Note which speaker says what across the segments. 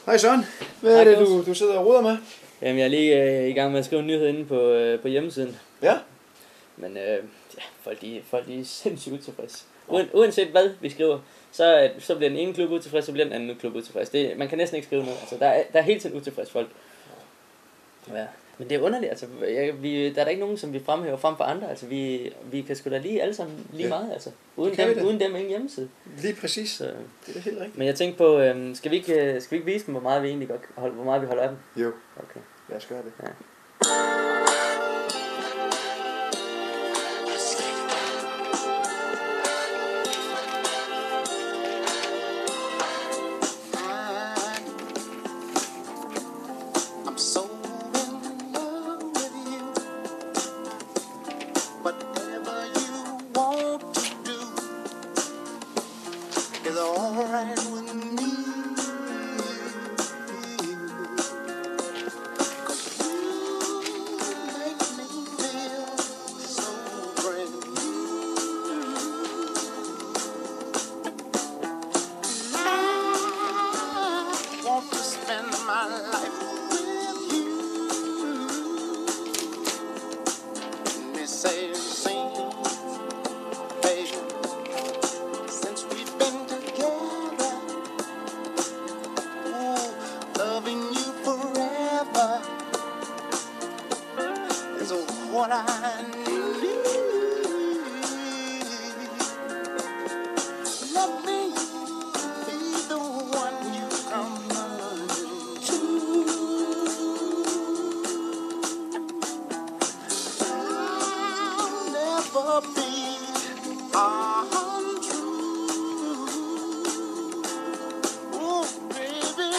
Speaker 1: Hej Søren, hvad er det du sidder og roder med?
Speaker 2: Jamen jeg er lige i gang med at skrive en nyhed inde på hjemmesiden.
Speaker 1: Ja.
Speaker 2: Men folk de er sindssygt utilfredse. Uanset hvad vi skriver, så bliver den ene klub utilfreds, så bliver den anden klub utilfreds. Man kan næsten ikke skrive noget. Altså, der er hele tiden utilfreds folk. Ja. Men det er underligt, altså, der er der ikke nogen, som vi fremhæver frem for andre. Altså, vi kan sgu da lige alle sammen lige meget, altså. Uden dem ingen hjemmeside.
Speaker 1: Lige præcis. Så, det er da helt rigtigt.
Speaker 2: Men jeg tænkte på, skal vi ikke vise dem, hvor meget vi egentlig hvor meget vi holder af dem?
Speaker 1: Jo.
Speaker 2: Okay.
Speaker 1: Lad os gøre det.
Speaker 2: Ja.
Speaker 3: What I need. Let me be the one you come to. I'll never be untrue. Oh, baby,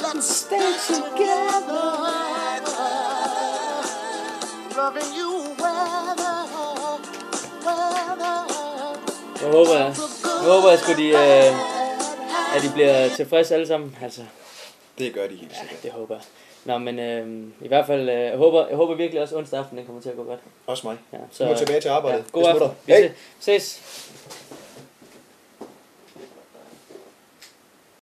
Speaker 3: let's stay together. Loving you weather.
Speaker 2: Jeg håber sgu at de bliver tilfredse alle sammen, altså.
Speaker 1: Det gør de helt sikkert.
Speaker 2: Ja, det håber jeg. Nå, men i hvert fald, jeg håber virkelig også onsdag aften, den kommer til at gå godt.
Speaker 1: Også mig.
Speaker 2: Ja,
Speaker 1: så nu tilbage til arbejdet.
Speaker 2: Ja, god aften. Vi ses.